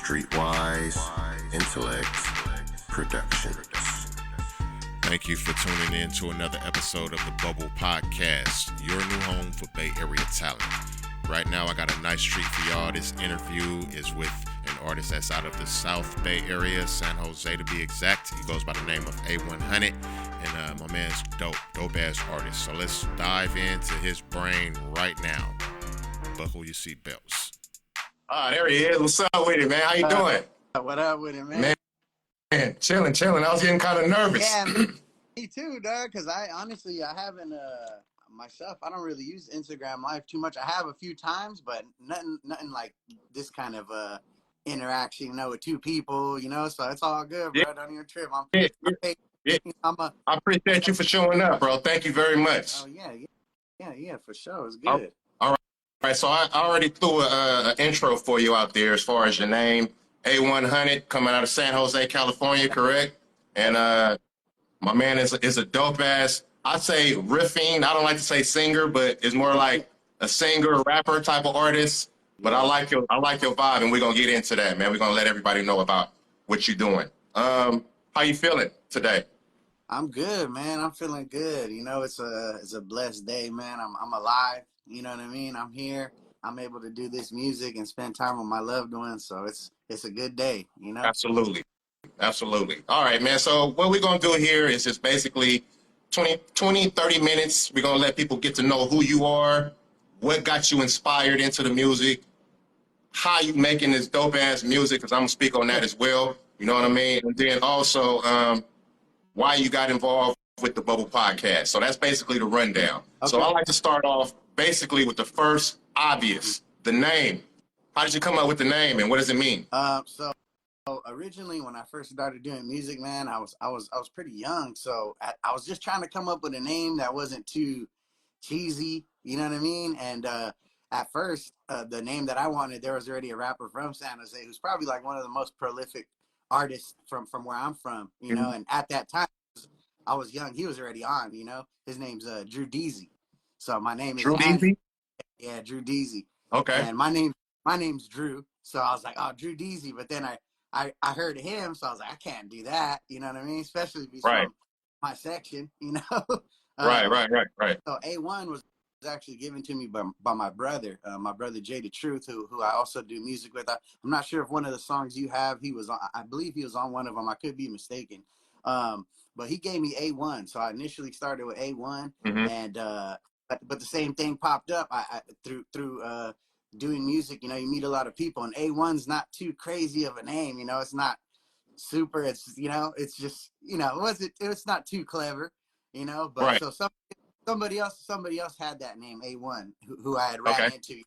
Streetwise Intellect Productions. Thank you for tuning in to another episode of the Bubble Podcast, your new home for Bay Area talent. Right now, I got a nice treat for y'all. This interview is with an artist that's out of the South Bay Area, San Jose to be exact. He goes by the name of A100, and my man's dope-ass artist. So let's dive into his brain right now. Buckle your seatbelts. There he is. What's up with it, man? How you doing? What up with it, man? Man, chilling. I was getting kind of nervous. Yeah, me too, dog. Because I haven't myself. I don't really use Instagram Live too much. I have a few times, but nothing like this kind of interaction, with two people, So it's all good, bro. Yeah. On your trip, I appreciate you for showing up, bro. Thank you very much. Oh yeah, for sure. It's good. All right, so I already threw an intro for you out there as far as your name. A100, coming out of San Jose, California, correct? And my man is a dope-ass, I'd say riffing. I don't like to say singer, but it's more like a singer, rapper type of artist. But I like your vibe, and we're going to get into that, man. We're going to let everybody know about what you're doing. How you feeling today? I'm good, man. I'm feeling good. It's a blessed day, man. I'm alive. You know what I mean? I'm here. I'm able to do this music and spend time with my loved ones. So it's a good day, Absolutely. All right, man. So what we're going to do here is just basically 20, 30 minutes. We're going to let people get to know who you are, what got you inspired into the music, how you making this dope-ass music, because I'm going to speak on that as well. You know what I mean? And then also why you got involved with the Bubble Podcast. So that's basically the rundown. Okay. So I like to start off basically with the first obvious, the name. How did you come up with the name, and what does it mean? So originally, when I first started doing music, man, I was pretty young, so I was just trying to come up with a name that wasn't too cheesy, you know what I mean? And at first, the name that I wanted, there was already a rapper from San Jose who's probably like one of the most prolific artists from where I'm from, you know. And at that time, I was young. He was already on, His name's Drew Deezy. So my name is Drew Deezy? Yeah, Drew Deezy. Okay. And my name's Drew. So I was like, oh, Drew Deezy. But then I heard him, so I was like, I can't do that. You know what I mean? Especially if he's from my section, Right. So A1 was actually given to me by my brother Jay the Truth, who I also do music with. I'm not sure if one of the songs you have, I believe he was on one of them. I could be mistaken. But he gave me A1. So I initially started with A1, and but the same thing popped up. I through doing music, you meet a lot of people, and A1's not too crazy of a name, it's not super, it's it's just, it's not too clever, but right. So somebody else had that name, A1, who I had ran into.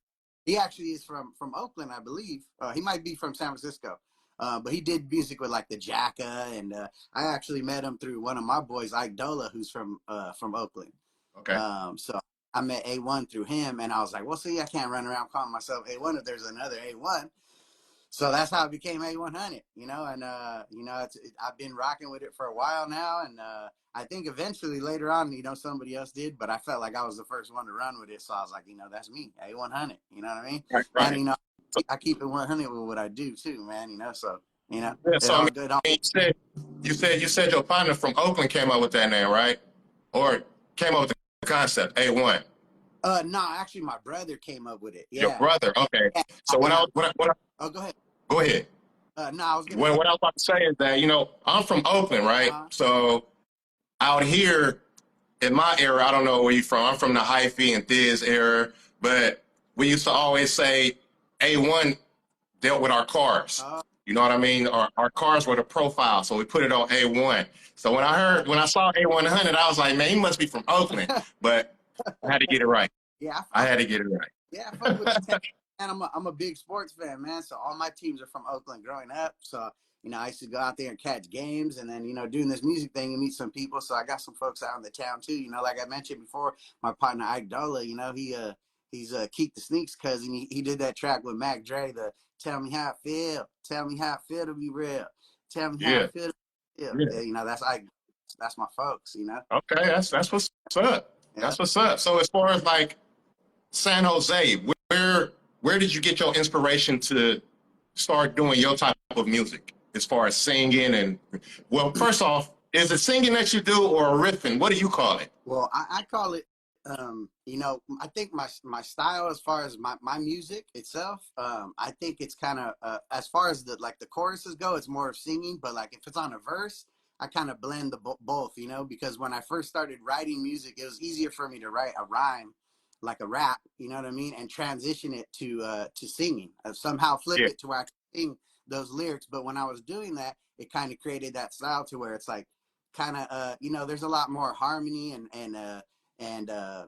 He actually is from Oakland, I believe. He might be from San Francisco. But he did music with like the Jacka, and I actually met him through one of my boys, Ike Dola, who's from Oakland. Okay. So I met A1 through him, and I was like, well, see, I can't run around calling myself A1 if there's another A1. So that's how it became A100, and I've been rocking with it for a while now, and I think eventually later on, somebody else did, but I felt like I was the first one to run with it, so I was like, that's me, A100, you know what I mean? Right. And I keep it 100 with what I do too, man. So Yeah, so I mean, you said your partner from Oakland came up with that name, right? Or came up with the concept A1. No, actually, my brother came up with it. Yeah. Your brother, okay. Yeah. So Oh, go ahead. Go ahead. No, I was gonna. What I was about to say is that I'm from Oakland, right? So out here in my era, I don't know where you're from. I'm from the hyphy and Thiz era, but we used to always say A1 dealt with our cars. You know what I mean? Our cars were the profile, so we put it on A1. So when I saw A100, I was like, man, he must be from Oakland. But I had to get it right. Yeah, I had to get it right. Yeah, I fuck with the and I'm a big sports fan, man. So all my teams are from Oakland growing up. So I used to go out there and catch games, and then doing this music thing and meet some people. So I got some folks out in the town too. Like I mentioned before, my partner Ike Dola, he's Keek the Sneaks cousin. He did that track with Mac Dre, the Tell Me How I Feel. Tell me how I feel to be real. Tell me how I feel to be real. Yeah, that's my folks, Okay, that's what's up. Yeah. That's what's up. So as far as like San Jose, where did you get your inspiration to start doing your type of music as far as singing? And well, first off, is it singing that you do or riffing? What do you call it? Well, I call it, you know, I think my style as far as my music itself, I think it's kind of, as far as the choruses go, it's more of singing, but like if it's on a verse, I kind of blend the both, you know, because when I first started writing music, it was easier for me to write a rhyme, like a rap, you know what I mean, and transition it to singing, somehow flip Yeah, it to where I can sing those lyrics. But when I was doing that, it kind of created that style to where it's like, kind of you know, there's a lot more harmony and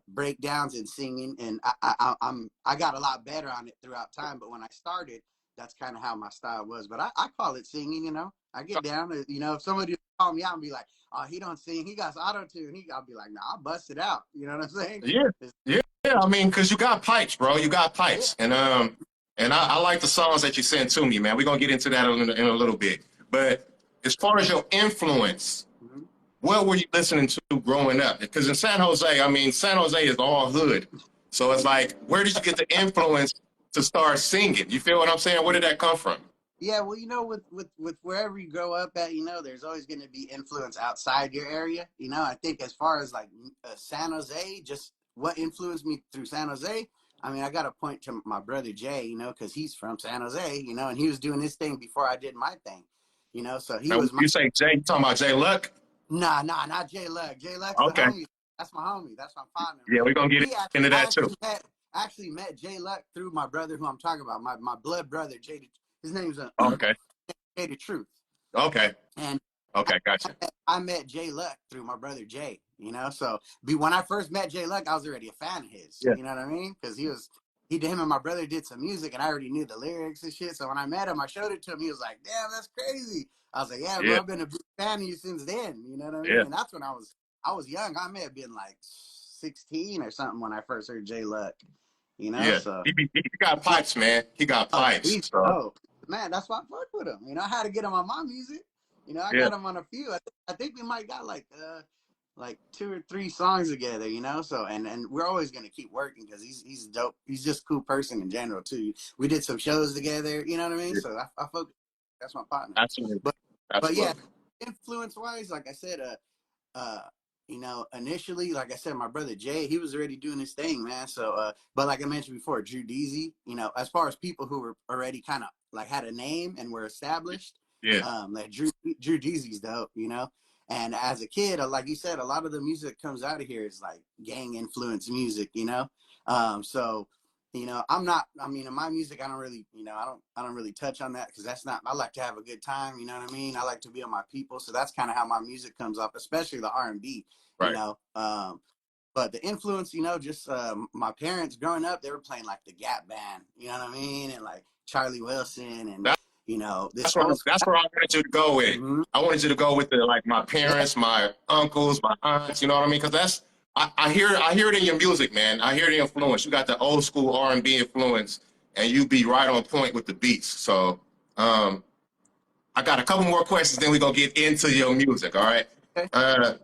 breakdowns in singing, and I got a lot better on it throughout time. But when I started, that's kind of how my style was. But I call it singing, you know. I get down to, you know, if somebody call me out and be like, oh, he don't sing, he got auto tune, I'll be like, nah, I'll bust it out, you know what I'm saying? yeah, yeah. I mean, because you got pipes, bro. You got Yeah. pipes, and I like the songs that you sent to me, man. We're gonna get into that in a little bit. But as far as your influence, Mm-hmm. what were you listening to growing up? Because in San Jose, I mean, San Jose is all hood. So it's like, where did you get the influence to start singing? You feel what I'm saying? Where did that come from? Yeah, well, you know, with wherever you grow up at, you know, there's always going to be influence outside your area. You know, I think as far as like San Jose, just what influenced me through San Jose, I mean, I got to point to my brother Jay, you know, because he's from San Jose, you know, and he was doing his thing before I did my thing, you know, so he Now, was my, you say Jay, you talking about Jay Luck? nah, not Jay Luck. Jay Luck's the Okay. homie. That's my homie. That's my partner, Yeah, man. we're going to get He actually, into that too. I actually met Jay Luck through my brother, who I'm talking about, my blood brother, Jay. His name's Oh, okay. Jay the Truth. Okay. And Okay. Gotcha. I met Jay Luck through my brother Jay, you know. So when I first met Jay Luck, I was already a fan of his. Yeah. You know what I mean? Because him and my brother did some music, and I already knew the lyrics and shit. So when I met him, I showed it to him. He was like, "Damn, that's crazy." I was like, "Yeah, bro, Yeah. I've been a big fan of you since then." You know what I mean? Yeah. And that's when I was young. I may have been like 16 or something when I first heard Jay Luck. You know, Yeah. so He got pipes, man. He got pipes. he's So, man, that's why I fuck with him. You know, I had to get him on my music. You know, I yeah. got him on a few. I think we might got like 2 or 3 songs together. You know, so and we're always gonna keep working because he's dope. He's just a cool person in general too. We did some shows together. You know what I mean? Yeah. So I fuck. That's my partner. Absolutely. But yeah, Absolutely. influence wise, like I said, uh, you know, initially, like I said, my brother Jay, he was already doing his thing, man. So, but like I mentioned before, Drew Deasy, you know, as far as people who were already kind of like had a name and were established, Yeah. like Drew Deasy's dope, you know. And as a kid, like you said, a lot of the music that comes out of here is like gang influence music, you know. So, you know, I mean, in my music, I don't really, you know, I don't really touch on that because that's not, I like to have a good time. You know what I mean? I like to be on my people. So that's kind of how my music comes up, especially the R&B, you Right. know. But the influence, you know, just my parents growing up, they were playing like the Gap Band, you know what I mean? And like Charlie Wilson and, That, you know, this that's where old that's where I wanted you to go with. mm-hmm. I wanted you to go with the like my Yeah. parents, my uncles, my aunts. You know what I mean? Because that's I hear it in your music, man. I hear the influence. You got the old school R&B influence, and you be right on point with the beats. So I got a couple more questions, then we're gonna get into your music. All right. Okay.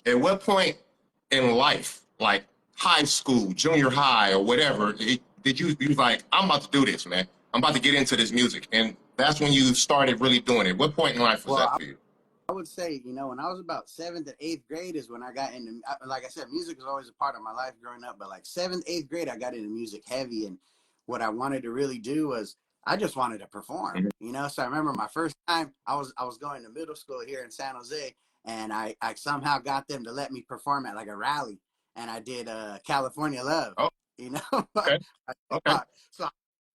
At what point in life, like high school, junior high, or whatever, did you was like, I'm about to do this, man. I'm about to get into this music, and that's when you started really doing it. What point in life was Well, that for you? I would say, you know, when I was about 7th and 8th grade is when I got into, like I said, music was always a part of my life growing up. But like 7th, 8th grade, I got into music heavy. And what I wanted to really do was I just wanted to perform, Mhm. you know? So I remember my first time I was going to middle school here in San Jose, and I somehow got them to let me perform at like a rally. And I did California Love, Oh, you know? okay, okay, So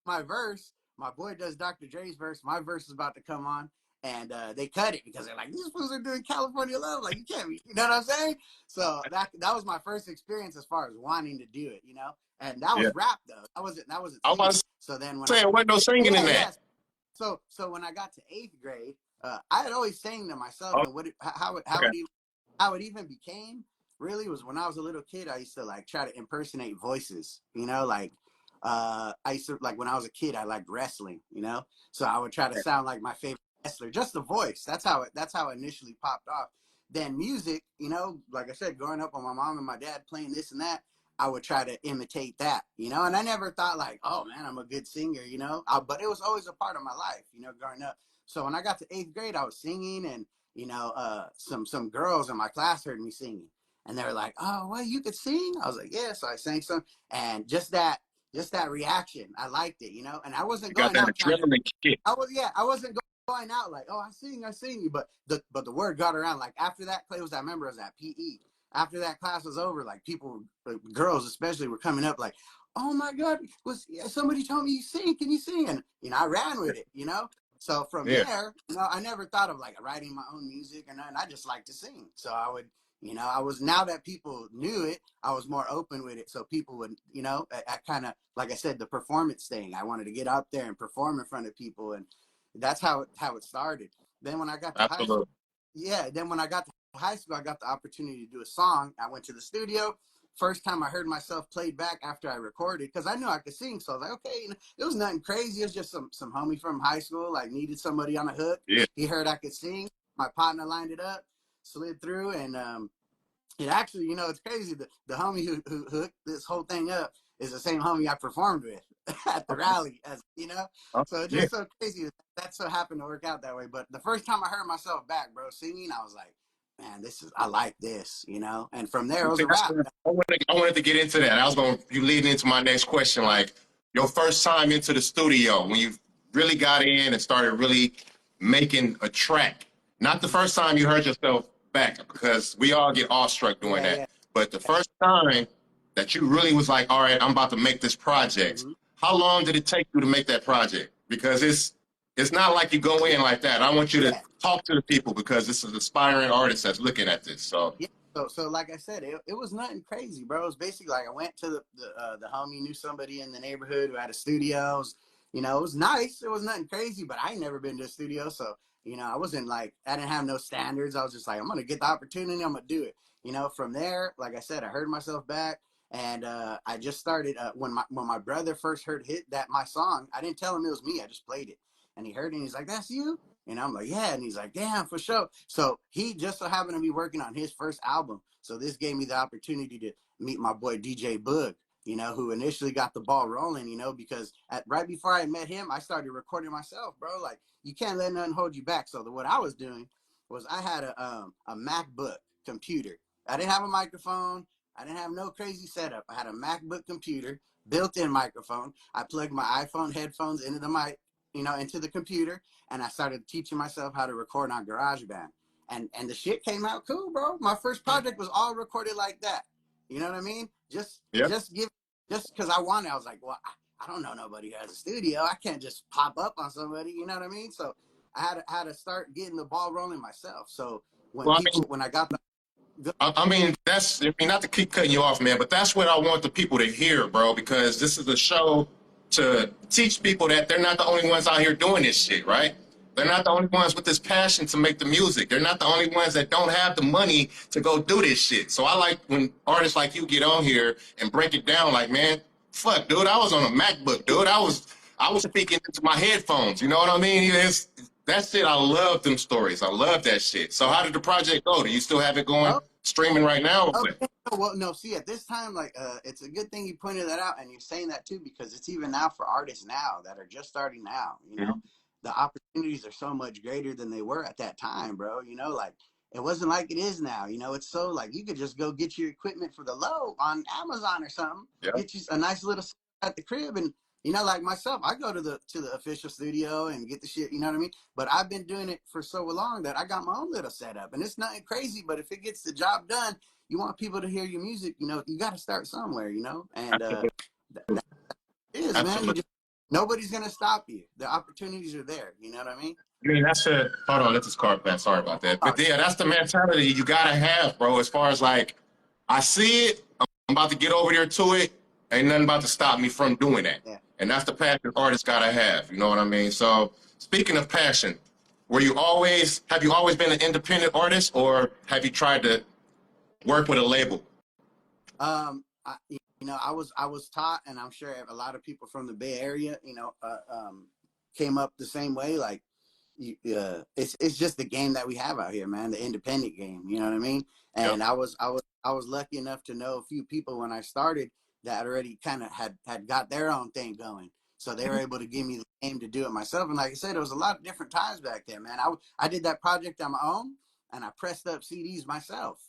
my verse, my boy does Dr. Dre's verse. My verse is about to come on, and they cut it because they're like, these fools are doing California Love. Like, you can't be, you know what I'm saying? So that was my first experience as far as wanting to do it, you know? And that yeah. was rap though. That wasn't I singing. was So then when saying, what no singing in yeah. that? So when I got to 8th grade, I had always sang to myself, Oh, and okay, how it even became really was when I was a little kid. I used to like try to impersonate voices, you know, like I used to, like when I was a kid, I liked wrestling, you know, so I would try to sound like my favorite wrestler, just the voice. That's how it initially popped off. Then music, you know, like I said, growing up on my mom and my dad playing this and that, I would try to imitate that, you know. And I never thought like, oh man, I'm a good singer, you know. But it was always a part of my life, you know, growing up. So when I got to 8th grade, I was singing, and you know, some girls in my class heard me singing, and they were like, "Oh, well, you could sing?" I was like, "Yeah." So I sang some, and just that reaction, I liked it, you know. And I wasn't You got going that out trying to. adrenaline kick. I wasn't going out like, "Oh, I sing you," but the word got around. Like after that class, I remember it was at PE. After that class was over, like people, girls especially, were coming up like, "Oh my God, somebody told me you sing? Can you sing?" And you know, I ran with it, you know. So from Yeah, there, you know, I never thought of like writing my own music or nothing. I just like to sing. So I would, you know, now that people knew it, I was more open with it. So people would, you know, I kind of, like I said, the performance thing. I wanted to get out there and perform in front of people. And that's how it started. Then when I got to high school, absolutely. yeah, then when I got to high school, I got the opportunity to do a song. I went to the studio. First time I heard myself played back after I recorded, because I knew I could sing. So I was like, okay, you know, it was nothing crazy. It was just some homie from high school, like needed somebody on a hook. Yeah, He heard I could sing. My partner lined it up, slid through, and it actually, you know, it's crazy. The homie who hooked this whole thing up is the same homie I performed with at the okay. rally, as you know. So it's Yeah. just so crazy that so happened to work out that way. But the first time I heard myself back, bro, singing, I was like, man, I like this, you know. And from there, it was See, a wrap. I wanted to get into that. You leading into my next question, like your first time into the studio when you really got in and started really making a track. Not the first time you heard yourself back, because we all get awestruck doing Yeah, that. yeah. But the first time that you really was like, all right, I'm about to make this project. Mm-hmm. How long did it take you to make that project? Because it's not like you go in like that. I want you to Yeah. talk to the people, because this is aspiring artist that's looking at this. So Yeah. So like I said, it was nothing crazy, bro. It was basically like I went to the homie, knew somebody in the neighborhood who had a studio. It was, you know, it was nice. It was nothing crazy, but I ain't never been to a studio, so you know, I wasn't like, I didn't have no standards. I was just like, I'm gonna get the opportunity. I'm gonna do it. You know, from there, like I said, I heard myself back, and I just started when my brother first heard my song. I didn't tell him it was me. I just played it, and he heard it, and he's like, "That's you." And I'm like, yeah. And he's like, damn, for sure. So he just so happened to be working on his first album. So this gave me the opportunity to meet my boy DJ Boog, you know, who initially got the ball rolling, you know, because right before I met him, I started recording myself, bro. Like, you can't let nothing hold you back. So what I was doing was I had a MacBook computer. I didn't have a microphone. I didn't have no crazy setup. I had a MacBook computer, built-in microphone. I plugged my iPhone headphones into the mic, you know, into the computer, and I started teaching myself how to record on GarageBand. And the shit came out cool, bro. My first project was all recorded like that. You know what I mean? yeah. Just because I wanted, I was like, well, I don't know nobody who has a studio. I can't just pop up on somebody. You know what I mean? So I had to start getting the ball rolling myself. So Well, I mean, when I got the I mean, I mean, not to keep cutting you off, man, but that's what I want the people to hear, bro, because this is a show to teach people that they're not the only ones out here doing this shit, right? They're not the only ones with this passion to make the music. They're not the only ones that don't have the money to go do this shit. So I like when artists like you get on here and break it down like, man, fuck, dude, I was on a MacBook, dude. I was speaking into my headphones. You know what I mean? That's it. I love them stories. I love that shit. So how did the project go? Do you still have it going oh, streaming right now? Or what? okay. Well, no, see, at this time, like, it's a good thing you pointed that out, and you're saying that too, because it's even now for artists now that are just starting now, you know, Mhm. the opportunities are so much greater than they were at that time, bro. You know, like, it wasn't like it is now, you know, it's so like you could just go get your equipment for the low on Amazon or something, Yeah. get you a nice little set at the crib, and you know, like myself, I go to the official studio and get the shit, you know what I mean? But I've been doing it for so long that I got my own little setup, and it's nothing crazy, but if it gets the job done, you want people to hear your music, you know, you got to start somewhere, you know, and Absolutely. that is, man. Absolutely. Nobody's gonna stop you. The opportunities are there. You know what I mean? I mean, that's a, hold on, let this car pass. Sorry about that. Oh, But yeah, that's the mentality you gotta have, bro. As far as like, I see it, I'm about to get over there to it. Ain't nothing about to stop me from doing that. yeah. And that's the passion artists gotta have. You know what I mean? So speaking of passion, have you always been an independent artist, or have you tried to work with a label? You know, I was taught, and I'm sure a lot of people from the Bay Area, you know, came up the same way. Like, it's just the game that we have out here, man. The independent game. You know what I mean? Yeah. And I was I was lucky enough to know a few people when I started that already kind of had got their own thing going. So they were able to give me the game to do it myself. And like I said, it was a lot of different times back then, man. I did that project on my own, and I pressed up CDs myself.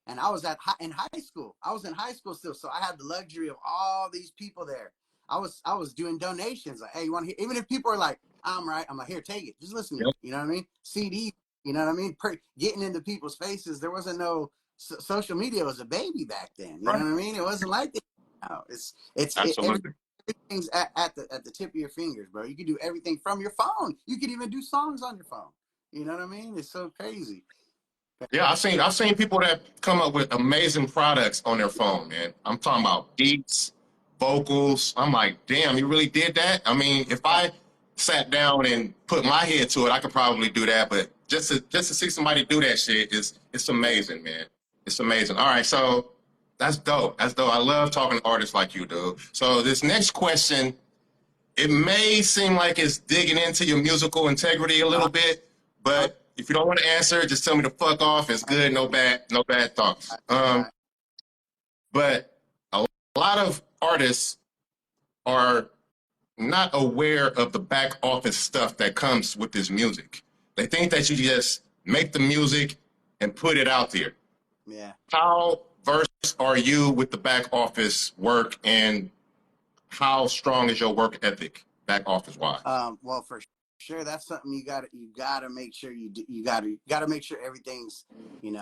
And I was in high school. I was in high school still, so I had the luxury of all these people there. I was doing donations. Like, hey, you want to hear? Even if people are like, I'm right, I'm like, here, take it. Just listen to Yep. it. You know what I mean? CDs. You know what I mean? Getting into people's faces. There wasn't no social media was a baby back then. You know Right. what I mean? It wasn't like that. No, Absolutely. everything's at the tip of your fingers, bro. You can do everything from your phone. You can even do songs on your phone. You know what I mean? It's so crazy. Yeah, I've seen people that come up with amazing products on their phone, man. I'm talking about beats, vocals. I'm like, damn, you really did that? I mean, if I sat down and put my head to it, I could probably do that. But just to see somebody do that shit it's amazing, man. It's amazing. All right, so that's dope. That's dope. I love talking to artists like you, dude. So this next question, it may seem like it's digging into your musical integrity a little bit, but if you don't want to answer, just tell me to fuck off. It's good. No bad thoughts. But a lot of artists are not aware of the back office stuff that comes with this music. They think that you just make the music and put it out there. Yeah. How versed are you with the back office work, and how strong is your work ethic back office wise? Well, for sure, that's something you gotta make sure you gotta make sure everything's in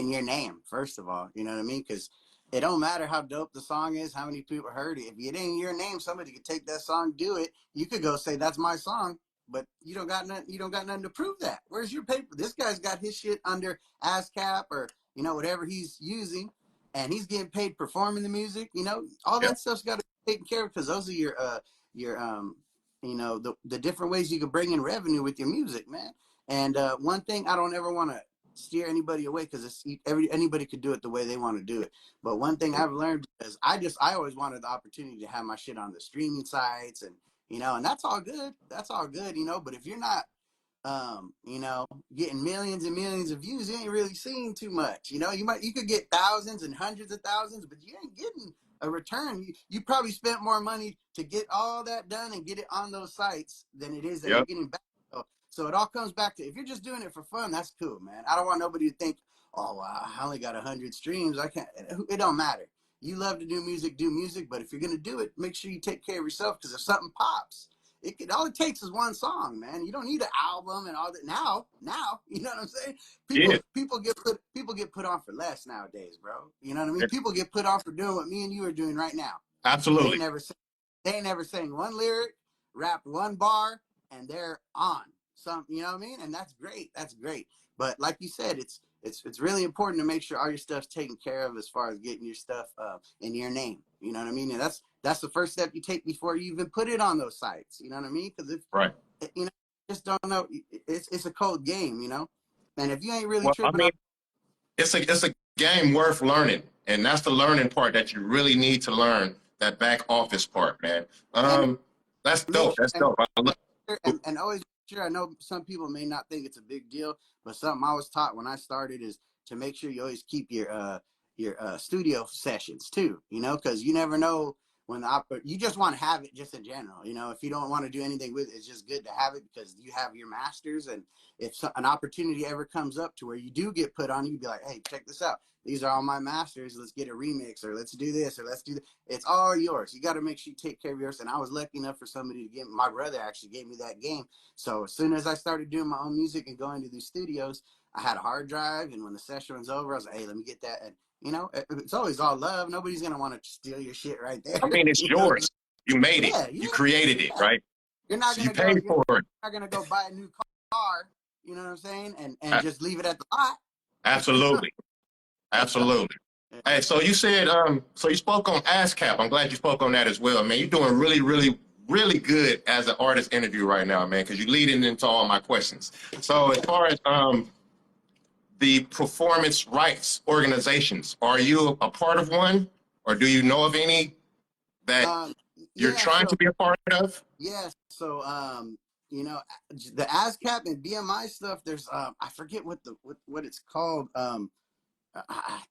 your name first of all. You know what I mean? Because it don't matter how dope the song is, how many people heard it. If it ain't your name, somebody could take that song, do it. You could go say that's my song, but you don't got nothing. You don't got nothing to prove that. Where's your paper? This guy's got his shit under ASCAP or whatever he's using, and he's getting paid performing the music. All Yeah. that stuff's got to be taken care of because those are your the different ways you can bring in revenue with your music, man. And one thing I don't ever want to steer anybody away because anybody could do it the way they want to do it. But one thing I've learned is I always wanted the opportunity to have my shit on the streaming sites and and that's all good. That's all good, But if you're not getting millions and millions of views, you ain't really seeing too much. You could get thousands and hundreds of thousands, but you ain't getting a return. You probably spent more money to get all that done and get it on those sites than it is that you're Yep. getting back. So it all comes back to if you're just doing it for fun, that's cool, man. I don't want nobody to think, oh, wow, I only got 100 streams. I can't. It don't matter. You love to do music, but if you're gonna do it, make sure you take care of yourself because if something pops, all it takes is one song, man. You don't need an album and all that. Now, you know what I'm saying? Yeah. People get put on for less nowadays, bro. You know what I mean? Yeah. People get put on for doing what me and you are doing right now. Absolutely. They ain't never sang one lyric, rapped one bar, and they're on some. You know what I mean? And that's great. That's great. But like you said, it's really important to make sure all your stuff's taken care of as far as getting your stuff in your name. You know what I mean? And that's the first step you take before you even put it on those sites. You know what I mean? Because if Right. just don't know, it's a cold game. And if you ain't really Well, I tripping mean, on, it's a game worth learning, and that's the learning part that you really need to learn. That back office part, man. and That's make dope. sure That's dope. and always make sure. I know some people may not think it's a big deal, but something I was taught when I started is to make sure you always keep your studio sessions too. Because you never know when you just want to have it just in general. If you don't want to do anything with it, it's just good to have it because you have your masters, and if an opportunity ever comes up to where you do get put on, you can be like, hey, check this out. These are all my masters. Let's get a remix, or let's do this, or let's do that. It's all yours. You got to make sure you take care of yours. And I was lucky enough for somebody to give my brother actually gave me that game. So as soon as I started doing my own music and going to these studios, I had a hard drive. And when the session was over, I was like, hey, let me get that. And it's always all love. Nobody's gonna want to steal your shit right there. I mean, it's yours. You made it. Yeah, You created it, right? You're not So you gonna go. paid You're for it. not gonna go buy a new car. You know what I'm saying? And A- just leave it at the lot. Absolutely. Absolutely. Hey, so you said, so you spoke on ASCAP. I'm glad you spoke on that as well, man. You're doing really, really, really good as an artist interview right now, man, because you're leading into all my questions. So as far as the performance rights organizations, are you a part of one, or do you know of any that you're Yeah. trying to be a part of? Yeah. So the ASCAP and BMI stuff. There's I forget what it's called.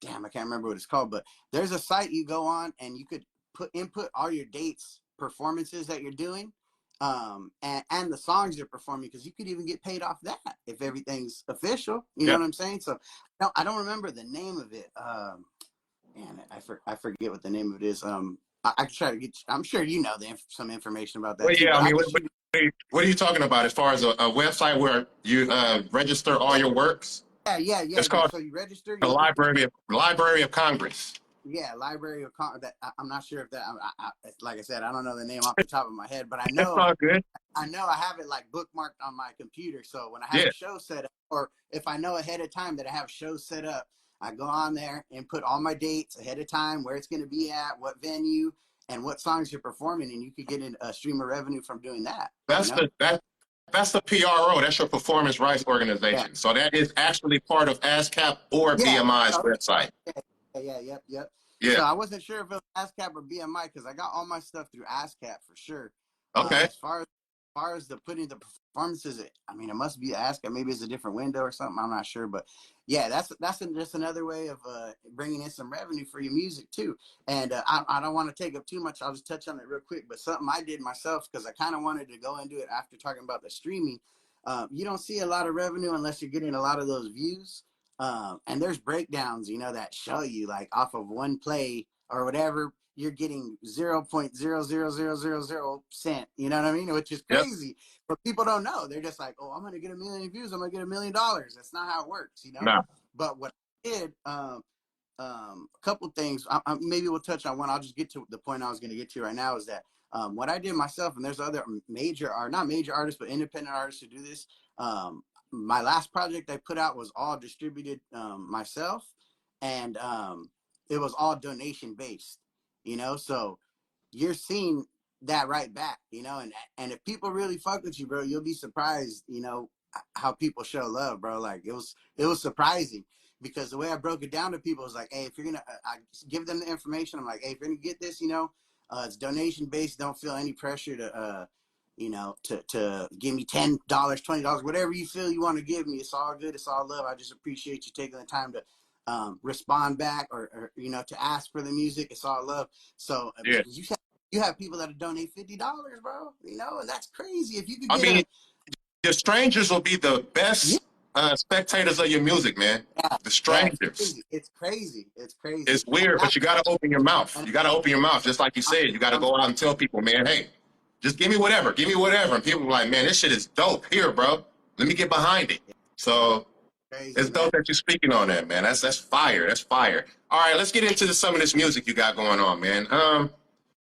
damn, I can't remember what it's called, but there's a site you go on and you could input all your dates, performances that you're doing, and the songs you're performing, because you could even get paid off that if everything's official. You know what I'm saying? So no, I don't remember the name of it. Man, I forget what the name of it is. I can try to get. I'm sure you know some information about that Well, too. yeah, But I mean, what are you talking about as far as a website where you register all your works? yeah. It's called So you register. the Library of Congress. Yeah, Library of That I'm not sure if that. Like I said, I don't know the name off the top of my head, but I It's know all good. I have it like bookmarked on my computer. So when I have Yeah. a show set up, or if I know ahead of time that I have shows set up, I go on there and put all my dates ahead of time, where it's going to be at, what venue, and what songs you're performing, and you could get a stream of revenue from doing that. That's that's the PRO. That's your Performance Rights Organization. So that is actually part of ASCAP or BMI's website. Yep. Yeah. So I wasn't sure if it was ASCAP or BMI, because I got all my stuff through ASCAP for sure. Okay. As far as the putting the performances, it must be ASCAP. Maybe it's a different window or something. I'm not sure, but yeah, that's just another way of bringing in some revenue for your music too. And I don't want to take up too much. I'll just touch on it real quick. But something I did myself, because I kind of wanted to go into it after talking about the streaming. You don't see a lot of revenue unless you're getting a lot of those views. And there's breakdowns, that show you like off of one play or whatever, you're getting 0.00000 cent, you know what I mean? Which is crazy. Yep. But people don't know. They're just like, oh, I'm going to get 1 million views. I'm going to get $1 million. That's not how it works, Nah. But what I did, a couple things, maybe we'll touch on one. I'll just get to the point I was going to get to right now, is that what I did myself, and there's other not major artists, but independent artists who do this. My last project I put out was all distributed myself, and it was all donation based, so you're seeing that right back, and if people really fuck with you, bro, you'll be surprised, how people show love, bro. Like it was surprising, because the way I broke it down to people was like, hey, if you're gonna, I give them the information. I'm like, hey, if you're gonna get this, it's donation based. Don't feel any pressure to to give me $10, $20, whatever you feel you want to give me. It's all good. It's all love. I just appreciate you taking the time to respond back, or to ask for the music. It's all love. So yeah. You have people that donate $50, bro, and that's crazy. If you could your strangers will be the best spectators of your music, man. The strangers. It's crazy. It's weird, but you got to open your mouth. You got to open your mouth. Just like you said, you got to go out and tell people, man, hey, just give me whatever. Give me whatever. And people are like, man, this shit is dope. Here, bro. Let me get behind it. So it's dope that you're speaking on that, man. That's fire. That's fire. All right, let's get into some of this music you got going on, man.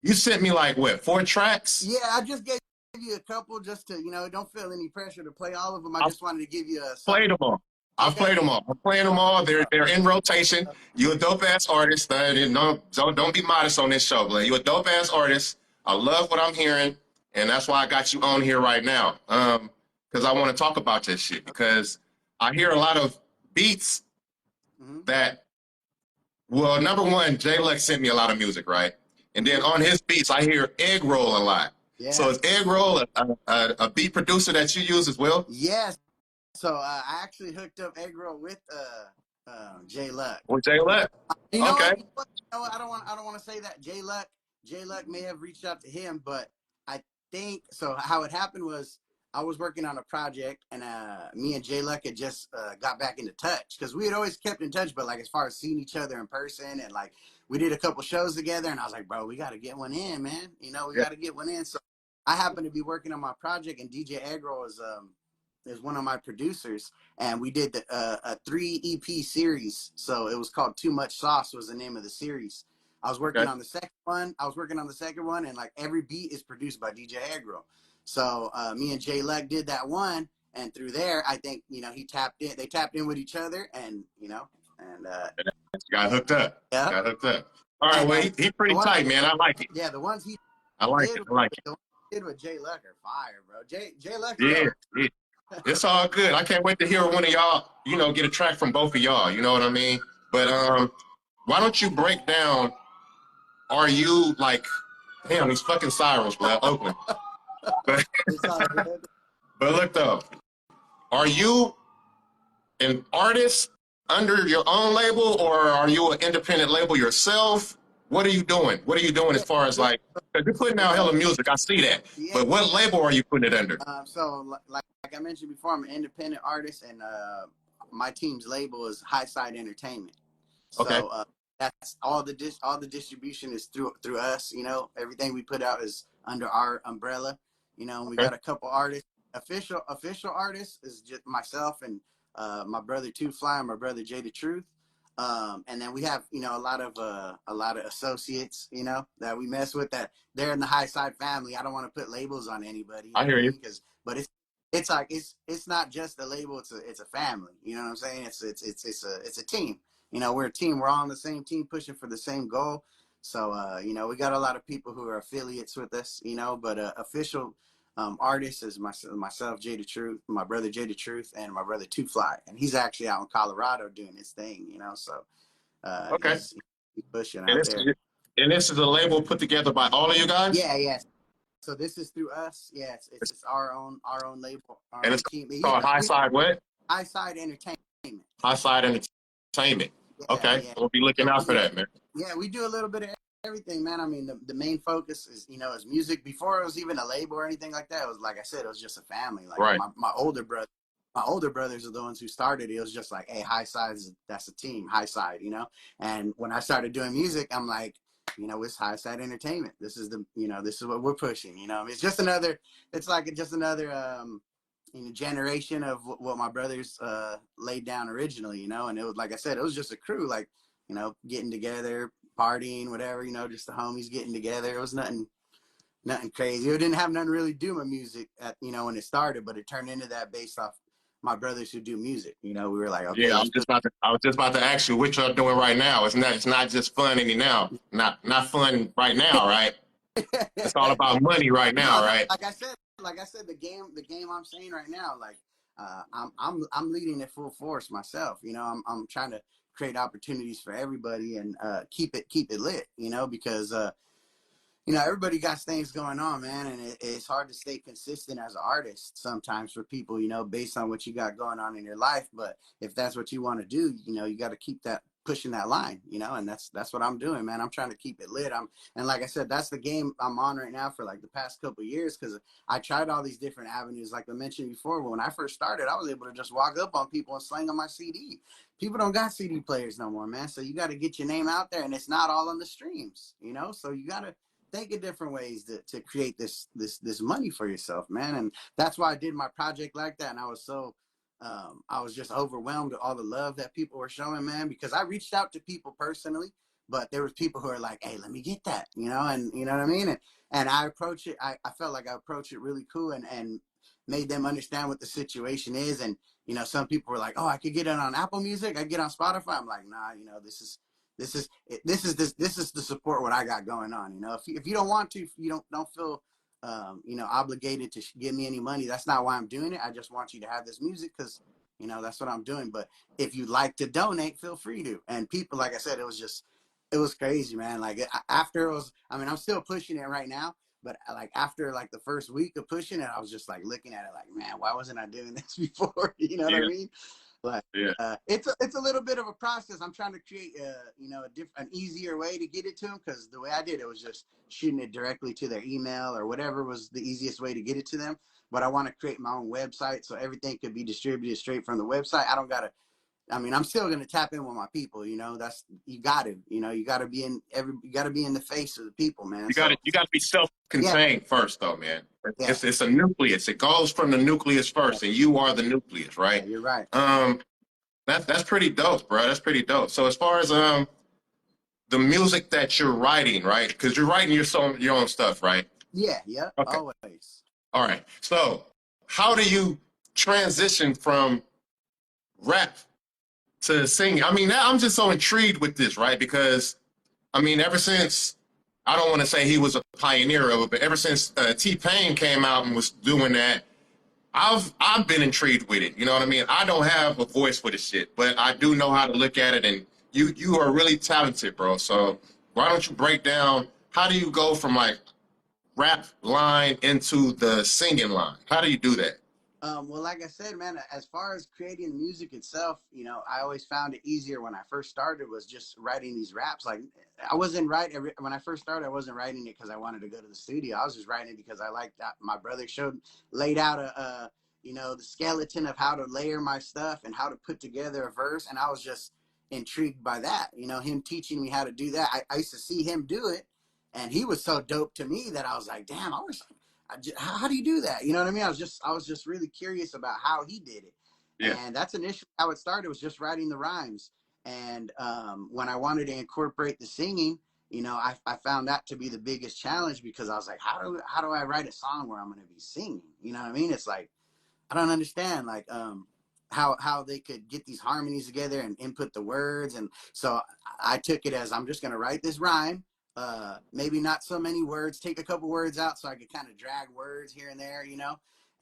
You sent me like what, 4 tracks? Yeah, I just gave you a couple just to, don't feel any pressure to play all of them. I just wanted to give you a played them all. I've played them all. I'm playing them all. They're in rotation. You a dope ass artist. Don't be modest on this show, Blake. You a dope ass artist. I love what I'm hearing, and that's why I got you on here right now. Because I want to talk about this shit. Because I hear a lot of beats that. Well, number one, J Lex sent me a lot of music, right? And then on his beats, I hear Egg Roll a lot. Yeah. So is Egg Roll a beat producer that you use as well? Yes. So I actually hooked up Egg Roll with J Luck. With J Luck. Okay. I don't want to say that. J Luck may have reached out to him, but I think so. How it happened was I was working on a project, and me and J Luck had just got back into touch, because we had always kept in touch, but like as far as seeing each other in person, and like we did a couple shows together, and I was like, bro, we got to get one in, man. We got to get one in. So I happened to be working on my project, and DJ Agro is one of my producers, and we did a 3 EP series. So it was called Too Much Sauce was the name of the series. I was working on the second one. And like every beat is produced by DJ Agro. So me and J Luck did that one, and through there, I think he tapped in. They tapped in with each other, and got hooked up. Yeah, got hooked up. All right, well, he's pretty tight, man. I like it. Yeah, the ones he I like it. The ones he did with J Luck are fire, bro. J Luck. Yeah. It's all good. I can't wait to hear one of y'all, get a track from both of y'all. You know what I mean? But why don't you break down? Are you like, damn, these fucking sirens, bro, Oakland. But look though, are you an artist under your own label, or are you an independent label yourself? What are you doing? What are you doing as Yeah, far as yeah. like, because you're putting out hella music, I see that. Yeah. But what label are you putting it under? So like I mentioned before, I'm an independent artist, and my team's label is High Side Entertainment. Okay. So that's all the distribution is through us. You know, everything we put out is under our umbrella. You know, and we Okay. got a couple artists. Official artists is just myself and my brother Two Fly and my brother Jay the Truth. And then we have, you know, a lot of associates, you know, that we mess with, that they're in the High Side family. I don't want to put labels on anybody, you I know hear what I you. mean? But it's like it's not just a label. It's a family. You know what I'm saying? It's a team. You know, we're a team. We're all on the same team, pushing for the same goal. So you know, we got a lot of people who are affiliates with us. You know, but official artists is myself, Jay the Truth, my brother Jay the Truth, and my brother Two Fly, and he's actually out in Colorado doing his thing. You know, so Okay. he's pushing And out this there. and this is a label put together by all of you guys? Yeah, yeah. So this is through us. Yeah, it's our own label, our And own it's team. called High We Side what? High Side Entertainment. High Side Entertainment. Yeah, Okay. yeah. We'll be looking So out for that, man. yeah, we do a little bit of everything, man. I mean, the main focus is, you know, is music. Before it was even a label or anything like that, it was, like I said, it was just a family. Like Right. my older brothers are the ones who started it. It was just like, hey, High Side, that's a team, High Side, you know. And when I started doing music, I'm like, you know, it's High Side Entertainment. This is this is what we're pushing. You know, it's just another. It's like just another. Generation of what my brothers laid down originally, you know. And it was, like I said, it was just a crew, like, you know, getting together, partying, whatever, you know, just the homies getting together. It was nothing crazy. It didn't have nothing really to do with music when it started, but it turned into that based off my brothers who do music. You know, we were like, okay, Yeah, let's put I was just about to ask you what y'all doing right now. It's not just fun any now. Not fun right now, right? It's all about money right no, now, right? like I said, the game I'm saying right now, like I'm leading it full force myself. You know, I'm trying to create opportunities for everybody and keep it lit. You know, because everybody got things going on, man, and it's hard to stay consistent as an artist sometimes for people, based on what you got going on in your life. But if that's what you want to do, you got to keep that pushing that line, and that's what I'm doing, man. I'm trying to keep it lit. And like I said, that's the game I'm on right now for like the past couple of years, because I tried all these different avenues. Like I mentioned before, when I first started, I was able to just walk up on people and slang on my CD. People don't got CD players no more, man. So you got to get your name out there, and it's not all on the streams, so you got to think of different ways to create this money for yourself, man. And that's why I did my project like that. And I was just overwhelmed with all the love that people were showing, man, because I reached out to people personally, but there was people who are like, hey, let me get that, and you know what I mean? And I approach it, I felt like I approached it really cool, and made them understand what the situation is. And some people were like, oh, I could get it on Apple Music, I get on Spotify. I'm like, nah, this is the support what I got going on. If you don't want to, if you don't feel obligated to give me any money, that's not why I'm doing it. I just want you to have this music because that's what I'm doing. But if you'd like to donate, feel free to. And people, like I said, it was crazy, man. Like after it was, I mean, I'm still pushing it right now, but like after like the first week of pushing it, I was just like looking at it like, man, why wasn't I doing this before? You know what I mean? But Yeah. it's a little bit of a process. I'm trying to create an easier way to get it to them, because the way I did it was just shooting it directly to their email or whatever was the easiest way to get it to them. But I want to create my own website so everything could be distributed straight from the website. I don't gotta. I mean, I'm still gonna tap in with my people. That's you got to. You got to be in the face of the people, man. You gotta be Yeah, self-contained first though, man. yeah, It's a nucleus. It goes from the nucleus yeah, first, and you are the nucleus, yeah. right? You're right. That's pretty dope, bro. That's pretty dope. So as far as the music that you're writing, right? Because you're writing your own stuff, right? Yeah, yeah. Okay. Always. All right. So how do you transition from rap to singing? I mean, I'm just so intrigued with this, right? Because I mean, ever since, I don't want to say he was a pioneer of it, but ever since T-Pain came out and was doing that, I've been intrigued with it. You know what I mean? I don't have a voice for the shit, but I do know how to look at it, and you are really talented, bro. So why don't you break down, how do you go from like rap line into the singing line? How do you do that? Well, like I said, man, as far as creating the music itself, I always found it easier when I first started was just writing these raps. Like I wasn't writing when I first started. I wasn't writing it because I wanted to go to the studio. I was just writing it because I liked that. My brother laid out the skeleton of how to layer my stuff and how to put together a verse, and I was just intrigued by that. Him teaching me how to do that. I used to see him do it, and he was so dope to me that I was like, damn, how do you do that? You know what I mean? I was just really curious about how he did it. Yeah. And that's initially how it started, was just writing the rhymes. And when I wanted to incorporate the singing, I found that to be the biggest challenge, because I was like, how do I write a song where I'm going to be singing? You know what I mean? It's like, I don't understand how they could get these harmonies together and input the words. And so I took it as, I'm just going to write this rhyme. Maybe not so many words, take a couple words out so I could kind of drag words here and there,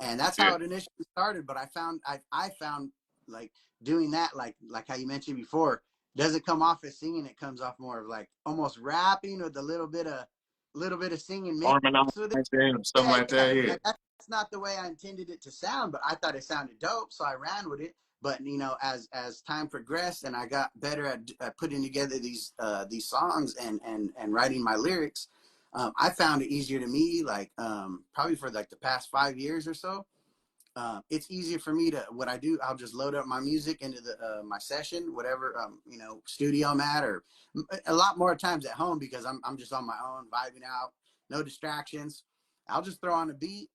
and that's how it initially started. But I found like doing that, like how you mentioned before, doesn't come off as singing. It comes off more of like almost rapping with a little bit of singing mixed with it. Something like that. Yeah. That's not the way I intended it to sound, but I thought it sounded dope, so I ran with it. But as time progressed and I got better at putting together these songs and writing my lyrics, I found it easier to me. Like probably for like the past 5 years or so, it's easier for me to, what I do, I'll just load up my music into my session, whatever studio I'm at, or a lot more times at home, because I'm just on my own, vibing out, no distractions. I'll just throw on a beat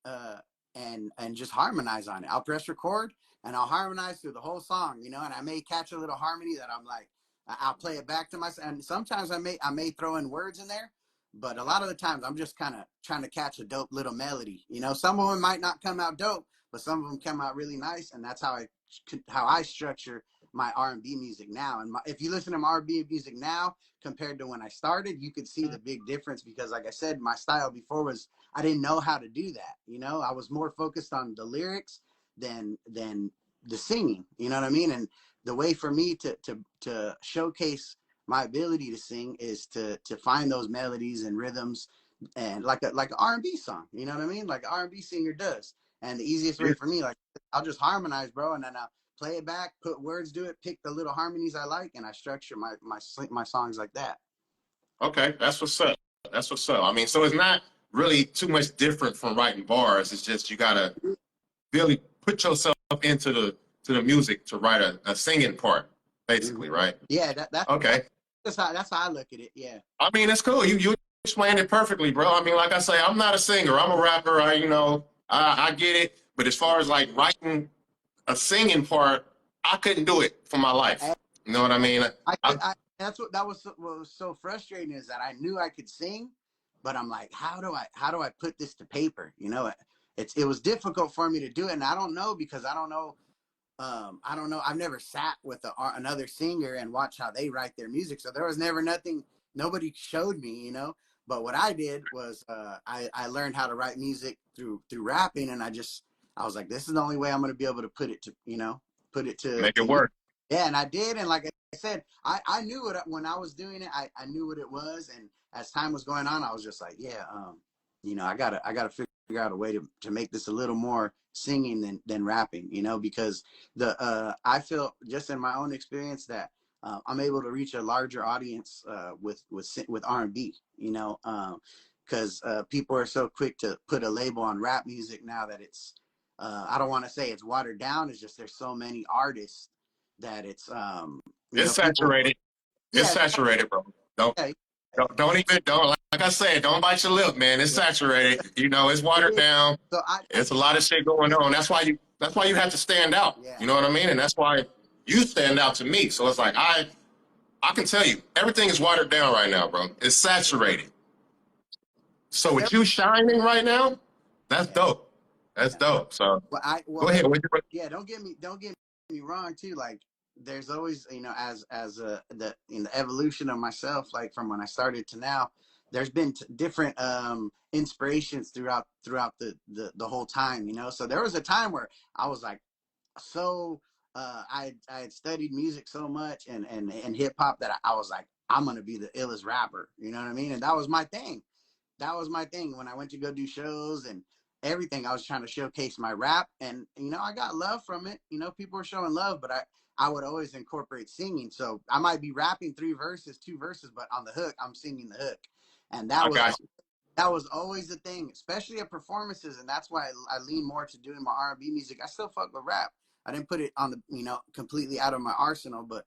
and just harmonize on it. I'll press record and I'll harmonize through the whole song, and I may catch a little harmony that I'm like, I'll play it back to myself. And sometimes I may throw in words in there, but a lot of the times I'm just kind of trying to catch a dope little melody. Some of them might not come out dope, but some of them come out really nice. And that's how I structure my R&B music now. And if you listen to my R&B music now compared to when I started, you could see the big difference, because like I said, my style before was, I didn't know how to do that. I was more focused on the lyrics than the singing, you know what I mean? And the way for me to showcase my ability to sing is to find those melodies and rhythms, and like an R&B song, you know what I mean? Like an R&B singer does. And the easiest way for me, like, I'll just harmonize, bro, and then I'll play it back, put words to it, pick the little harmonies I like, and I structure my songs like that. Okay, that's what's up. That's what's up. I mean, so it's not really too much different from writing bars. It's just you gotta really put yourself into the music to write a singing part, basically, right? Yeah, that's okay. That's how I look at it. Yeah. I mean, it's cool. You explained it perfectly, bro. I mean, like I say, I'm not a singer. I'm a rapper. I get it. But as far as like writing a singing part, I couldn't do it for my life. You know what I mean? That's what was so frustrating, is that I knew I could sing, but I'm like, how do I put this to paper? It was difficult for me to do it, and I don't know, because I don't know. I've never sat with another singer and watched how they write their music, so there was never nobody showed me, But what I did was I learned how to write music through rapping, and I was like, this is the only way I'm going to be able to put it to make it work. Yeah, and I did, and like I said, I knew it when I was doing it. I knew what it was, and as time was going on, I was just like, yeah, I gotta figure out a way to make this a little more singing than rapping, because I feel, just in my own experience, that I'm able to reach a larger audience with R&B, because people are so quick to put a label on rap music now that it's I don't want to say it's watered down. It's just there's so many artists that it's saturated. It's saturated, bro. Don't like I said, don't bite your lip, man. It's saturated. It's watered down. So it's a lot of shit going on. That's why you have to stand out. Yeah. You know what I mean? And that's why you stand out to me. So it's like I can tell you, everything is watered down right now, bro. It's saturated. So with you shining right now, that's dope. That's dope. So go ahead. Yeah, don't get me wrong too. Like, there's always, as in the evolution of myself, like from when I started to now, there's been different inspirations throughout the whole time. So there was a time where I was like, I had studied music so much and hip hop that I was like, I'm gonna be the illest rapper. You know what I mean? And that was my thing. When I went to go do shows, and everything. I was trying to showcase my rap, and you know, I got love from it. You know, people were showing love, but I would always incorporate singing. So I might be rapping 3 verses, 2 verses, but on the hook, I'm singing the hook, and I got you. that was always the thing, especially at performances, and that's why I lean more to doing my R&B music. I still fuck with rap. I didn't put it on the, you know, completely out of my arsenal, but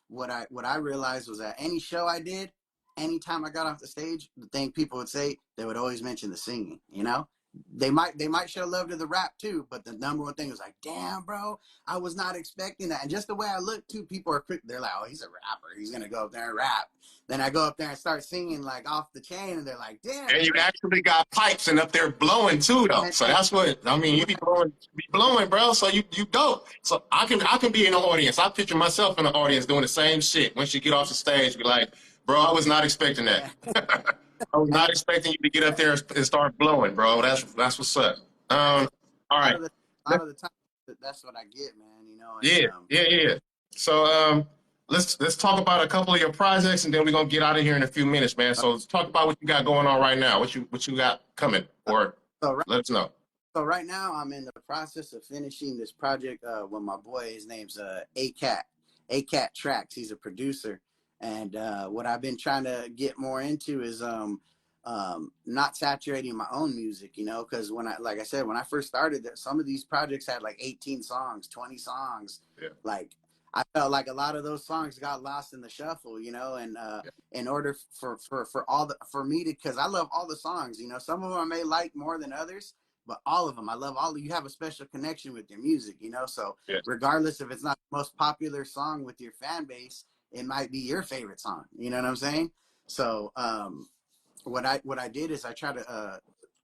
what I realized was that any show I did, anytime I got off the stage, the thing people would say, they would always mention the singing. You know, they might show love to the rap too, but the number one thing was like, damn, bro, I was not expecting that. And just the way I look too, people are quick. They're like, oh, he's a rapper. He's gonna go up there and rap. Then I go up there and start singing like off the chain, and they're like, damn. And you actually got pipes and up there blowing too, though. So that's what I mean. You be blowing, bro. So you dope. So I can be in the audience. I picture myself in the audience doing the same shit. Once you get off the stage, be like, bro, I was not expecting that. I was not expecting you to get up there and start blowing, bro. That's what's up. All right. A lot of the time, that's what I get, man. You know. And, Yeah. So let's talk about a couple of your projects, and then we're gonna get out of here in a few minutes, man. So let's talk about what you got going on right now. What you got coming, or let us know. So right now, I'm in the process of finishing this project with my boy. His name's ACAT Tracks. He's a producer, and what I've been trying to get more into is not saturating my own music, you know, because like I said, when I first started, some of these projects had like 18 songs, 20 songs. Yeah. Like I felt like a lot of those songs got lost in the shuffle, you know, and in order for me to, because I love all the songs, you know, some of them I may like more than others, but all of them, I love all of you. Have a special connection with your music, you know, so regardless if it's not the most popular song with your fan base, it might be your favorite song, you know what I'm saying? So what I did is I try to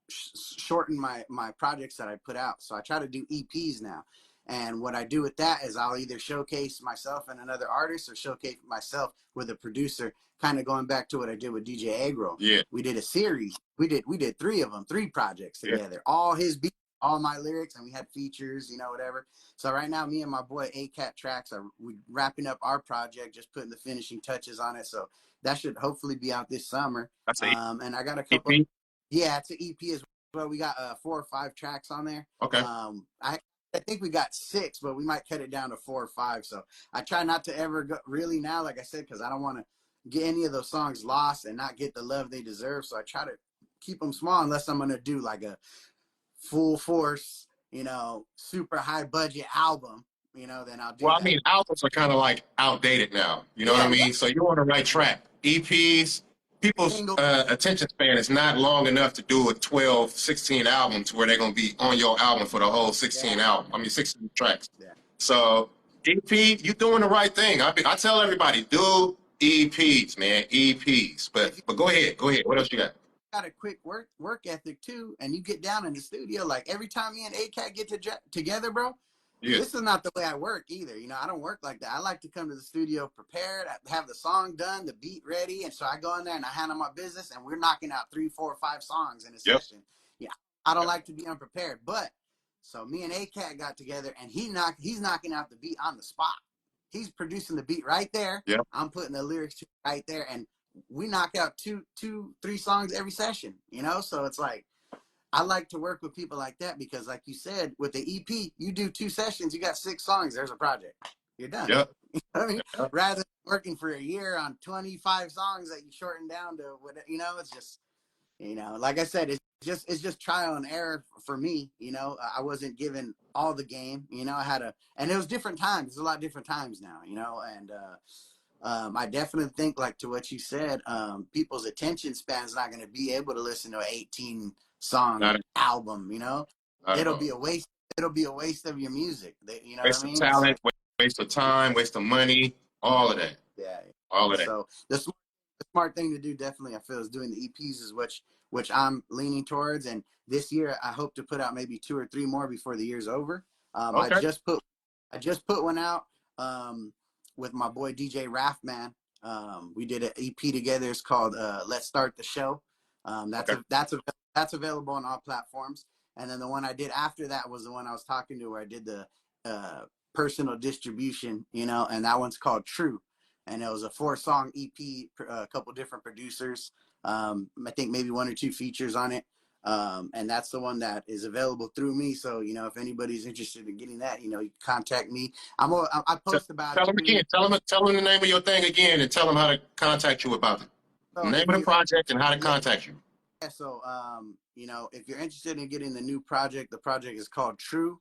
shorten my projects that I put out. So I try to do EPs now. And what I do with that is I'll either showcase myself and another artist or showcase myself with a producer, kind of going back to what I did with DJ Agro. Yeah. We did a series. We did 3 of them, 3 projects together. All his beats, all my lyrics, and we had features, you know, whatever. So right now, me and my boy ACAT Tracks we wrapping up our project, just putting the finishing touches on it. So that should hopefully be out this summer. That's and I got a couple. EP? Yeah, it's an EP as well. We got 4 or 5 tracks on there. Okay. I think we got 6, but we might cut it down to 4 or 5. So I try not to ever go really now, like I said, because I don't want to get any of those songs lost and not get the love they deserve. So I try to keep them small unless I'm going to do like a full force, you know, super high budget album, you know, then I'll do Well, that. I mean, albums are kind of like outdated now. You know what I mean? So you're on the right track. EPs, people's attention span is not long enough to do a 12, 16 album to where they're going to be on your album for the whole 16 album. I mean, 16 tracks. Yeah. So EP, you doing the right thing. I tell everybody, do EPs, man, EPs. But go ahead. What else you got? Got a quick work ethic too, and you get down in the studio, like every time me and ACAT get together, bro. Yeah. This is not the way I work either. You know, I don't work like that. I like to come to the studio prepared, have the song done, the beat ready, and so I go in there and I handle my business, and we're knocking out 3, 4, 5 songs in a session. Yeah, I don't like to be unprepared, but so me and ACAT got together, and he's knocking out the beat on the spot. He's producing the beat right there. Yeah, I'm putting the lyrics right there, and we knock out 2, 3 songs every session. You know, so it's like, I like to work with people like that because, like you said, with the EP, you do 2 sessions, you got 6 songs, there's a project. You're done. Yep. You know what I mean? Yep. Rather than working for a year on 25 songs that you shorten down to what, you know, it's just, you know, like I said, it's just trial and error for me. You know, I wasn't given all the game, you know, and it was different times. There's a lot of different times now, you know, and I definitely think, like to what you said, people's attention span's not going to be able to listen to an 18 song album, you know. It'll be a waste. It'll be a waste of your music. You know waste what I mean? Of talent, waste of time, waste of money, all of that. Yeah, all of that. So the smart thing to do, definitely, I feel, is doing the EPs, is which I'm leaning towards. And this year, I hope to put out maybe 2 or 3 more before the year's over. Okay. I just put one out with my boy DJ Raffman. We did an EP together. It's called "Let's Start the Show." That's available on all platforms. And then the one I did after that was the one I was talking to, where I did the personal distribution, you know, and that one's called True. And it was a 4-song EP, a couple different producers. I think maybe 1 or 2 features on it. And that's the one that is available through me. So, you know, if anybody's interested in getting that, you know, you can contact me. I post about Tell it. them again. Tell them the name of your thing again, and tell them how to contact you about it. So The name of the project and how to contact you. Yeah, so you know, if you're interested in getting the new project, the project is called True.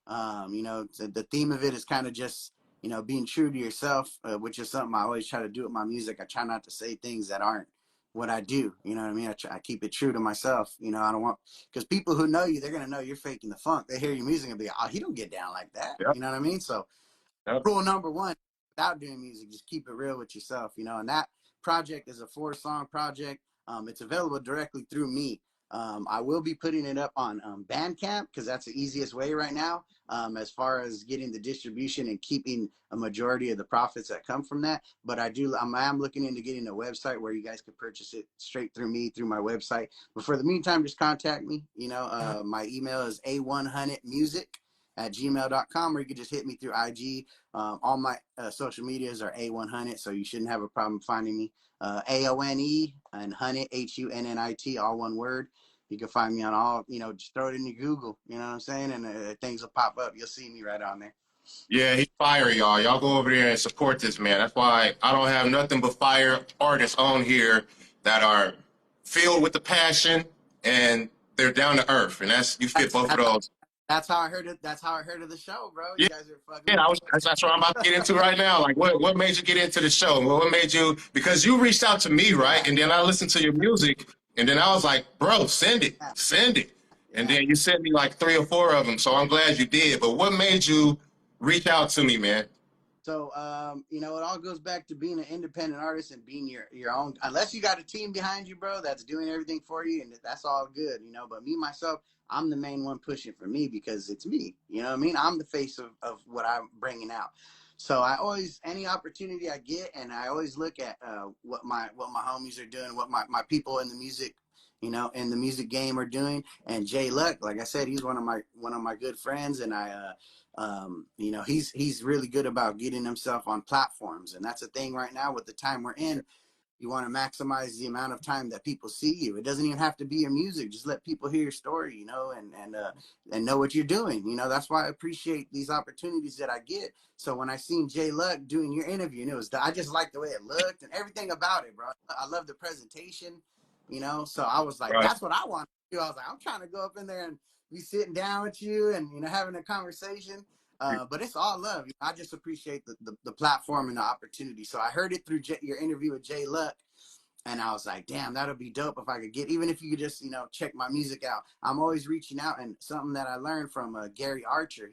You know, the theme of it is kind of just, you know, being true to yourself, which is something I always try to do with my music. I try not to say things that aren't what I do. You know what I mean? I keep it true to myself. You know, I don't want, because people who know you, they're gonna know you're faking the funk. They hear your music and be, oh, he don't get down like that. Yep. You know what I mean? So Yep. rule number one, without doing music, just keep it real with yourself, you know. And that project is a 4-song project. It's available directly through me. I will be putting it up on Bandcamp, because that's the easiest way right now, as far as getting the distribution and keeping a majority of the profits that come from that. But I am looking into getting a website where you guys can purchase it straight through me, through my website. But for the meantime, just contact me. You know, my email is a100music@gmail.com, or you can just hit me through IG. All my social medias are A100, so you shouldn't have a problem finding me. AONE and Hunnit, HUNNIT, all one word. You can find me on all, you know, just throw it into Google, you know what I'm saying? And things will pop up. You'll see me right on there. Yeah, he's fire, y'all. Y'all go over there and support this man. That's why I don't have nothing but fire artists on here that are filled with the passion and they're down to earth. And you fit both of those. That's how I heard it. That's how I heard of the show, bro. You guys are fucking. Yeah, that's what I'm about to get into right now. Like, what made you get into the show? What made you? Because you reached out to me, right? And then I listened to your music, and then I was like, bro, send it. And then you sent me like 3 or 4 of them. So I'm glad you did. But what made you reach out to me, man? So, you know, it all goes back to being an independent artist and being your own. Unless you got a team behind you, bro, that's doing everything for you, and that's all good, you know. But me, myself, I'm the main one pushing for me, because it's me. You know what I mean? I'm the face of what I'm bringing out. So I always, any opportunity I get, and I always look at what my homies are doing, what my people in the music, you know, in the music game are doing. And Jay Luck, like I said, he's one of my good friends, and you know, he's really good about getting himself on platforms, and that's a thing right now with the time we're in. You want to maximize the amount of time that people see you. It doesn't even have to be your music. Just let people hear your story, you know, and know what you're doing. You know, that's why I appreciate these opportunities that I get. So when I seen Jay Luck doing your interview, and I just liked the way it looked and everything about it, bro. I love the presentation, you know. So I was like, that's what I want to do. I was like, I'm trying to go up in there and be sitting down with you and, you know, having a conversation. But it's all love. I just appreciate the platform and the opportunity. So I heard it through your interview with Jay Luck, and I was like, damn, that'll be dope if I could get, even if you could just, you know, check my music out. I'm always reaching out, and something that I learned from Gary Archer.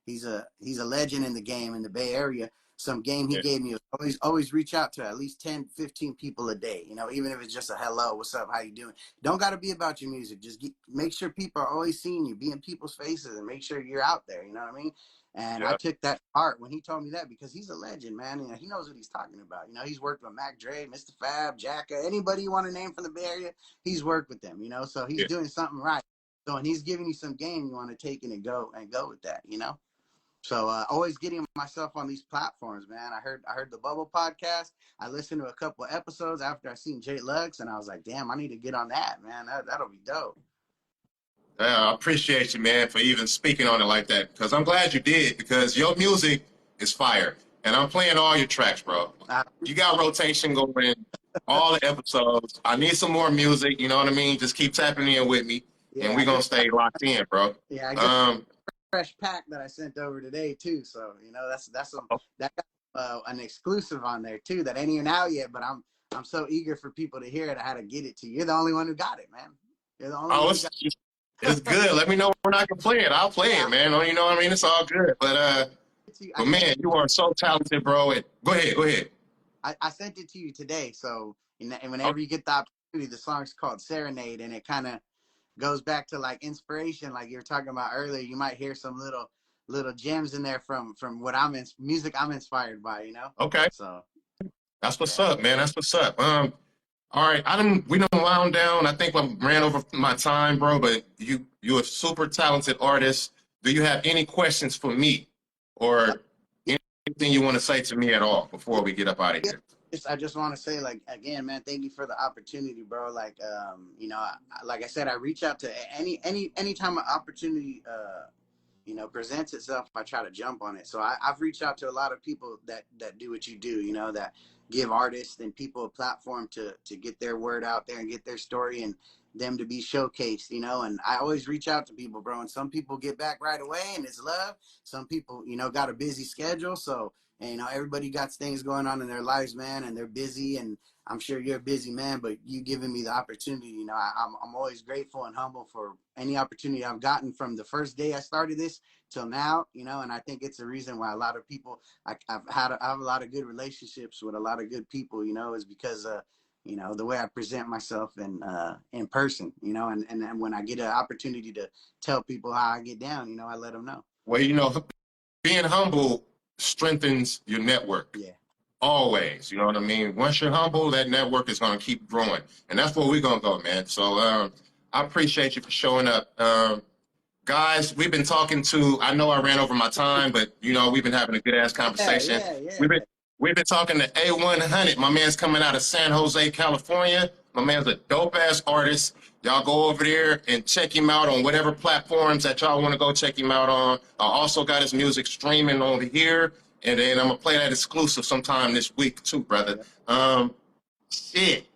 He's a legend in the game in the Bay Area. Some game he gave me was always reach out to at least 10, 15 people a day, you know, even if it's just a hello, what's up, how you doing? Don't got to be about your music. Just make sure people are always seeing you, be in people's faces, and make sure you're out there, you know what I mean? And I took that heart when he told me that, because he's a legend, man. You know, he knows what he's talking about. You know, he's worked with Mac Dre, Mr. Fab, Jacka, anybody you want to name from the Bay Area, he's worked with them, you know, so he's doing something right. So when he's giving you some game, you want to take it and go with that, you know? So always getting myself on these platforms, man. I heard the Bubble podcast. I listened to a couple of episodes after I seen Jay Lux, and I was like, damn, I need to get on that, man. That'll be dope. I appreciate you, man, for even speaking on it like that, because I'm glad you did, because your music is fire. And I'm playing all your tracks, bro. You got rotation going, all the episodes. I need some more music, you know what I mean? Just keep tapping in with me, and we're going to stay locked in, bro. Yeah, I got a fresh pack that I sent over today, too. So, you know, that got an exclusive on there, too, that ain't even out yet, but I'm so eager for people to hear it. I had to get it to you. You're the only one who got it, man. You're the only one who got it. It's good. Let me know when I can play it. I'll play it, man. You know what I mean? It's all good. But man, you are so talented, bro. Go ahead. I sent it to you today. So, and whenever you get the opportunity, the song's called Serenade, and it kind of goes back to like inspiration, like you were talking about earlier. You might hear some little gems in there from what music I'm inspired by, you know? Okay. So that's what's up, man. That's what's up. All right, we done wound down. I think I ran over my time, bro, but you're a super talented artist. Do you have any questions for me or anything you want to say to me at all before we get up out of here? I just want to say, like, again, man, thank you for the opportunity, bro. Like, you know, like I said, I reach out to anytime an opportunity, you know, presents itself, I try to jump on it. So I've reached out to a lot of people that do what you do, you know, that give artists and people a platform to get their word out there and get their story and them to be showcased, you know. And I always reach out to people, bro. And some people get back right away and it's love. Some people, you know, got a busy schedule. So, and, you know, everybody got things going on in their lives, man, and they're busy. And I'm sure you're a busy man, but you giving me the opportunity, you know, I'm always grateful and humble for any opportunity I've gotten from the first day I started this till now, you know. And I think it's a reason why a lot of people, I have a lot of good relationships with a lot of good people, you know, is because, you know, the way I present myself in person, you know, and when I get an opportunity to tell people how I get down, you know, I let them know. Well, you know, being humble strengthens your network. Yeah. Always, you know what I mean? Once you're humble, that network is going to keep growing. And that's where we're going to go, man. So I appreciate you for showing up. Guys, we've been talking to, I know I ran over my time, but, you know, we've been having a good-ass conversation. Yeah. We've been talking to A100. My man's coming out of San Jose, California. My man's a dope-ass artist. Y'all go over there and check him out on whatever platforms that y'all want to go check him out on. I also got his music streaming over here. And then I'm going to play that exclusive sometime this week too, brother. Shit.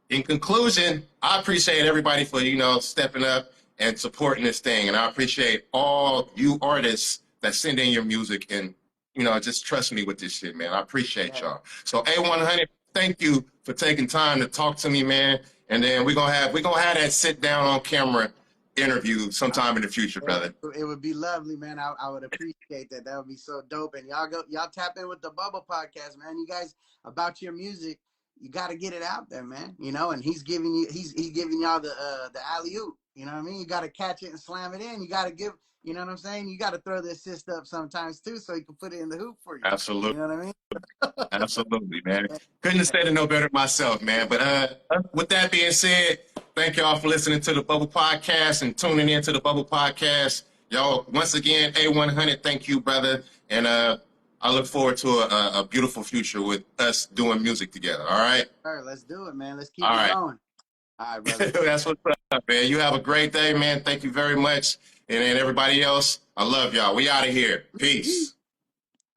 In conclusion, I appreciate everybody for, you know, stepping up and supporting this thing. And I appreciate all you artists that send in your music and, you know, just trust me with this shit, man. I appreciate y'all. So A100, thank you for taking time to talk to me, man. And then we're gonna have that sit down on camera interview sometime in the future, brother. It would be lovely, man. I would appreciate that. That would be so dope. And y'all tap in with the Bubble Podcast, man. You guys, about your music, you got to get it out there, man. You know, and he's giving y'all the alley oop. You know what I mean? You got to catch it and slam it in. You got to give. You know what I'm saying? You got to throw the assist up sometimes too, so he can put it in the hoop for you. Absolutely. You know what I mean? Absolutely, man. Couldn't have said it no better myself, man. But with that being said, thank y'all for listening to the Bubble Podcast and tuning in to the Bubble Podcast. Y'all, once again, A100, thank you, brother. And I look forward to a beautiful future with us doing music together, all right? All right, let's do it, man. Let's keep it going. All right, brother. That's what's up, man. You have a great day, man. Thank you very much. And then everybody else, I love y'all. We out of here. Peace.